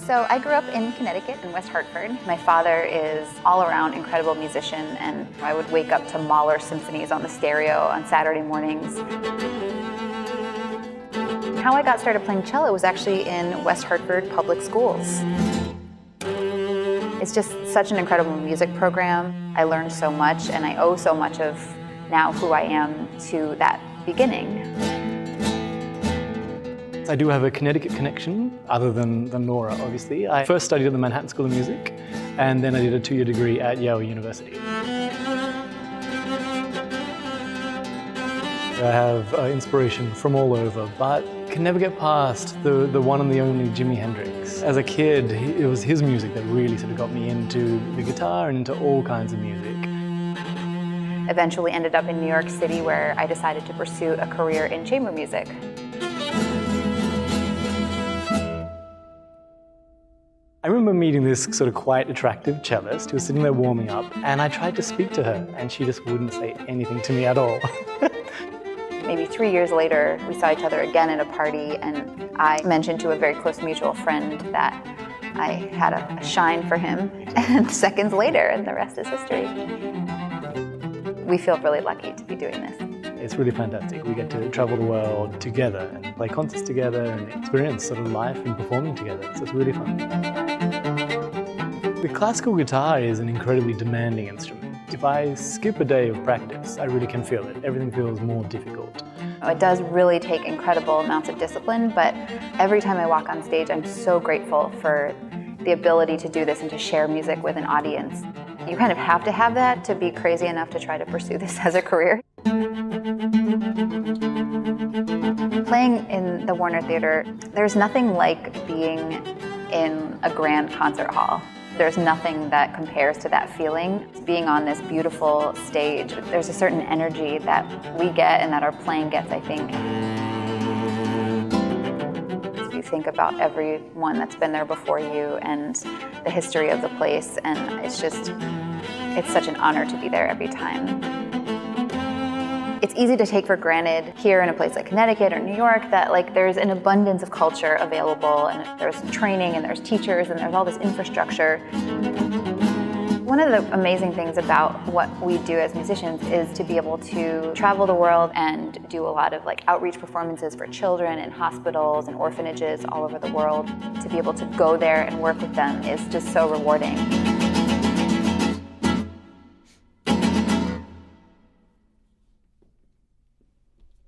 So I grew up in Connecticut in West Hartford. My father is all-around incredible musician, and I would wake up to Mahler symphonies on the stereo on Saturday mornings. How I got started playing cello was actually in West Hartford public schools. It's just such an incredible music program. I learned so much, and I owe so much of now who I am to that beginning. I do have a Connecticut connection, other than Nora, obviously. I first studied at the Manhattan School of Music, and then I did a 2-year degree at Yale University. I have inspiration from all over, but can never get past the one and the only Jimi Hendrix. As a kid, it was his music that really sort of got me into the guitar and into all kinds of music. Eventually ended up in New York City, where I decided to pursue a career in chamber music. I remember meeting this sort of quite attractive cellist who was sitting there warming up, and I tried to speak to her, and she just wouldn't say anything to me at all. Maybe 3 years later, we saw each other again at a party, and I mentioned to a very close mutual friend that I had a shine for him, and seconds later, and the rest is history. We feel really lucky to be doing this. It's really fantastic. We get to travel the world together and play concerts together and experience sort of life and performing together, so it's really fun. The classical guitar is an incredibly demanding instrument. If I skip a day of practice, I really can feel it. Everything feels more difficult. It does really take incredible amounts of discipline, but every time I walk on stage, I'm so grateful for the ability to do this and to share music with an audience. You kind of have to have that to be crazy enough to try to pursue this as a career. Playing in the Warner Theater, there's nothing like being in a grand concert hall. There's nothing that compares to that feeling. Being on this beautiful stage, there's a certain energy that we get and that our playing gets, I think. You think about everyone that's been there before you and the history of the place, and it's such an honor to be there every time. It's easy to take for granted here in a place like Connecticut or New York that there's an abundance of culture available, and there's training and there's teachers and there's all this infrastructure. One of the amazing things about what we do as musicians is to be able to travel the world and do a lot of outreach performances for children in hospitals and orphanages all over the world. To be able to go there and work with them is just so rewarding.